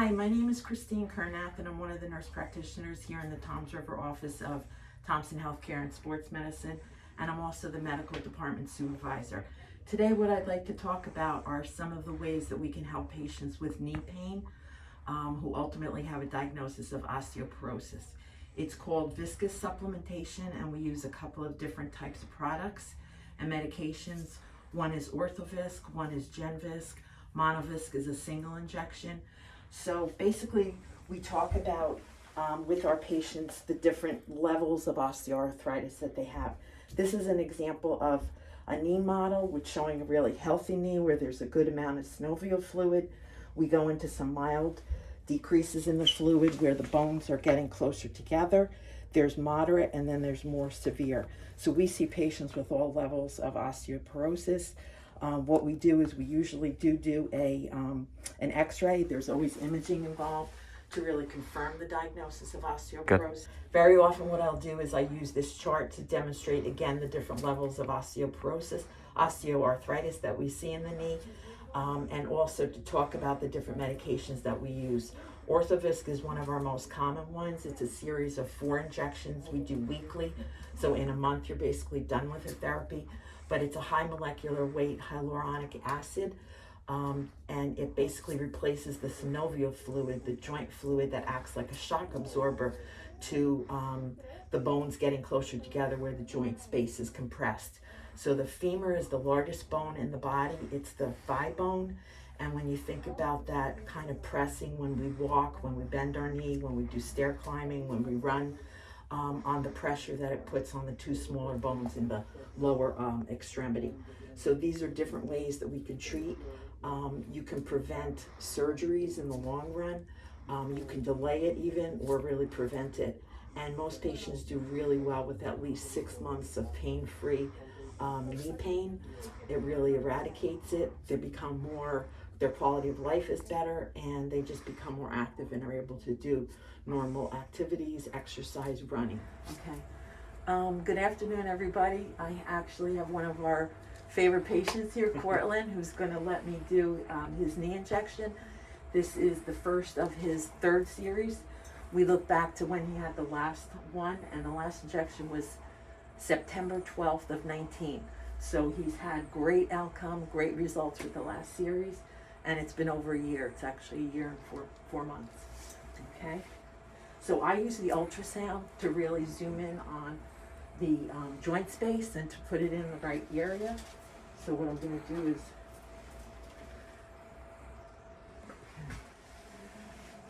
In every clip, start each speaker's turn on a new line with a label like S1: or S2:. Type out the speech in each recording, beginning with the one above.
S1: Hi, my name is Christine Kernath, and I'm one of the nurse practitioners here in the Toms River office of Thompson Healthcare and Sports Medicine, and I'm also the medical department supervisor. Today, what I'd like to talk about are some of the ways that we can help patients with knee pain who ultimately have a diagnosis of osteoporosis. It's called viscous supplementation, and we use a couple of different types of products and medications. One is Orthovisit, one is Genvisc. Monovisc is a single injection. So basically, we talk about with our patients the different levels of osteoarthritis that they have. This is an example of a knee model, which showing a really healthy knee where there's a good amount of synovial fluid. We go into some mild decreases in the fluid where the bones are getting closer together. There's moderate, and then there's more severe. So we see patients with all levels of osteoporosis. What we do is we usually do an x-ray. There's always imaging involved to really confirm the diagnosis of osteoporosis. Good. Very often what I'll do is I use this chart to demonstrate again the different levels of osteoporosis, osteoarthritis that we see in the knee, and also to talk about the different medications that we use. Orthovisit is one of our most common ones. It's a series of 4 injections we do weekly. So in a month, you're basically done with the therapy. But it's a high molecular weight hyaluronic acid, and it basically replaces the synovial fluid, the joint fluid that acts like a shock absorber to the bones getting closer together where the joint space is compressed. So the femur is the largest bone in the body. It's the thigh bone. And when you think about that kind of pressing when we walk, when we bend our knee, when we do stair climbing, when we run, on the pressure that it puts on the 2 smaller bones in the lower extremity. So these are different ways that we can treat. You can prevent surgeries in the long run. You can delay it even or really prevent it. And most patients do really well with at least 6 months of pain-free knee pain. It really eradicates it. They become more, their quality of life is better, and they just become more active and are able to do normal activities, exercise, running. Okay. Good afternoon, everybody. I actually have one of our favorite patients here, Cortland, who's going to let me do his knee injection. This is the first of his 3rd series. We look back to when he had the last one, and the last injection was September 12th of 19. So he's had great outcome, great results with the last series, and it's been over a year. It's actually a year and four months. Okay. So I use the ultrasound to really zoom in on the joint space and to put it in the right area. So what I'm going to do is,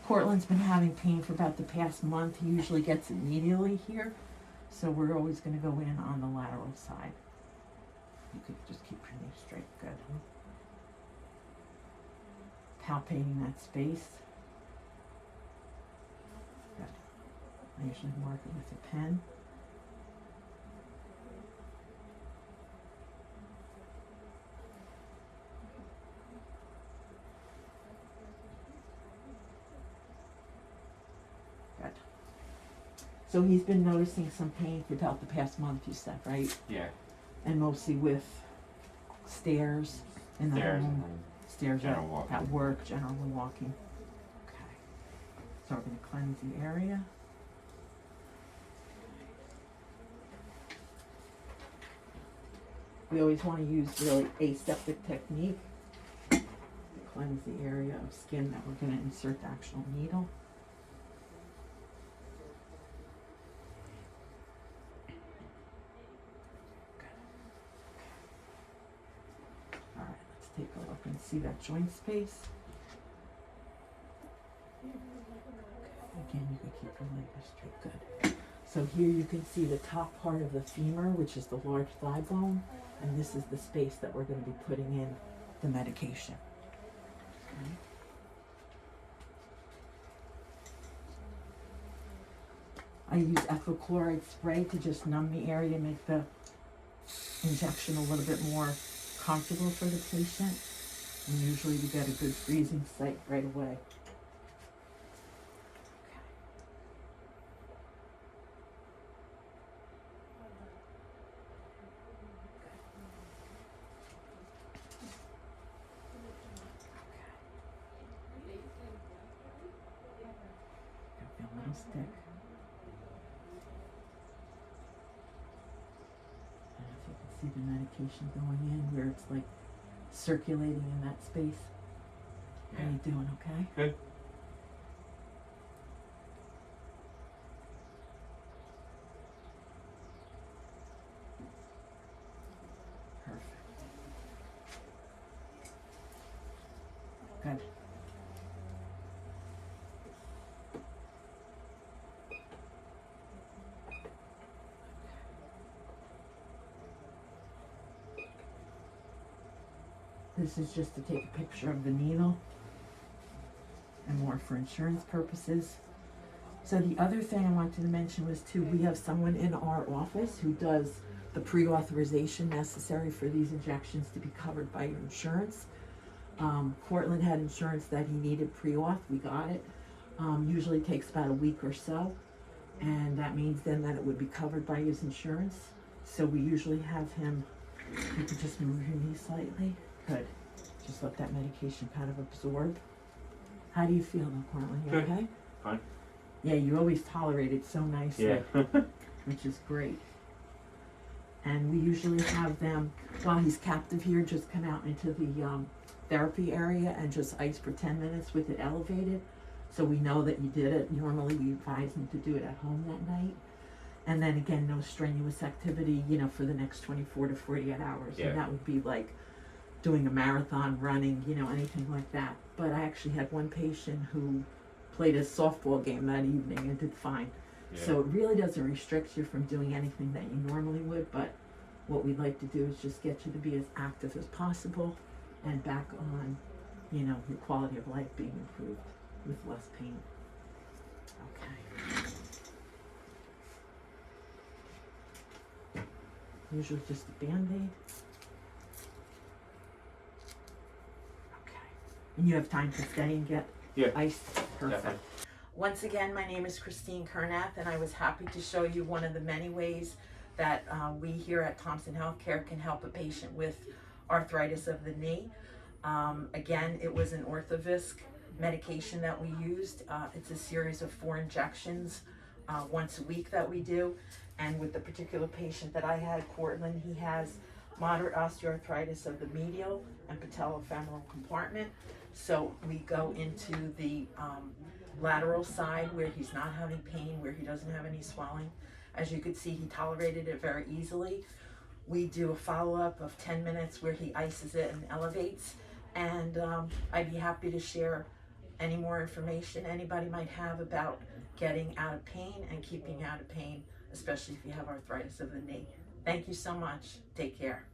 S1: Cortland's been having pain for about the past month. He usually gets it medially here. So we're always going to go in on the lateral side. You could just keep your knee straight. Good. Palpating that space. Good. I usually mark it with a pen. Good. So he's been noticing some pain for about the past month, you said, right?
S2: Yeah.
S1: And mostly with stairs in the home, stairs at work, generally walking. Okay. So we're going to cleanse the area. We always want to use really aseptic technique to cleanse the area of skin that we're going to insert the actual needle. All right, let's take a look and see that joint space. Again, you can keep your leg straight. Good. So here you can see the top part of the femur, which is the large thigh bone, and this is the space that we're going to be putting in the medication. Okay. I use ethyl chloride spray to just numb the area, make the injection a little bit more comfortable for the patient. And usually we get a good freezing site right away. stick. And if you can see the medication going in where it's like circulating in that space. How you doing, okay?
S2: Good.
S1: Perfect. Good. This is just to take a picture of the needle and more for insurance purposes. So the other thing I wanted to mention was too, we have someone in our office who does the pre-authorization necessary for these injections to be covered by your insurance. Cortland had insurance that he needed pre-auth, we got it. Usually takes about a week or so, and that means then that it would be covered by his insurance. So we usually have him, you could just move your knee slightly. Good. Just let that medication kind of absorb. How do you feel though, Cortland? You okay?
S2: Fine.
S1: Yeah, you always tolerate it so nicely,
S2: Yeah.
S1: which is great. And we usually have them, while he's captive here, just come out into the therapy area and just ice for 10 minutes with it elevated. So we know that you did it. Normally we advise him to do it at home that night. And then again, no strenuous activity, you know, for the next 24 to 48 hours.
S2: Yeah.
S1: And that would be like doing a marathon, running, you know, anything like that. But I actually had one patient who played a softball game that evening and did fine.
S2: Yeah.
S1: So it really doesn't restrict you from doing anything that you normally would, but what we'd like to do is just get you to be as active as possible and back on, you know, your quality of life being improved with less pain. Okay. Usually just a Band-Aid. Okay. And you have time to stay and get iced? Perfect.
S2: Definitely.
S1: Once again, my name is Christine Kernath, and I was happy to show you one of the many ways that we here at Thompson Healthcare can help a patient with arthritis of the knee. Again, it was an Orthovisit medication that we used. It's a series of 4 injections once a week that we do. And with the particular patient that I had, Cortland, he has moderate osteoarthritis of the medial and patellofemoral compartment. So we go into the lateral side where he's not having pain, where he doesn't have any swelling. As you could see, he tolerated it very easily. We do a follow-up of 10 minutes where he ices it and elevates. And I'd be happy to share any more information anybody might have about getting out of pain and keeping out of pain, especially if you have arthritis of the knee. Thank you so much. Take care.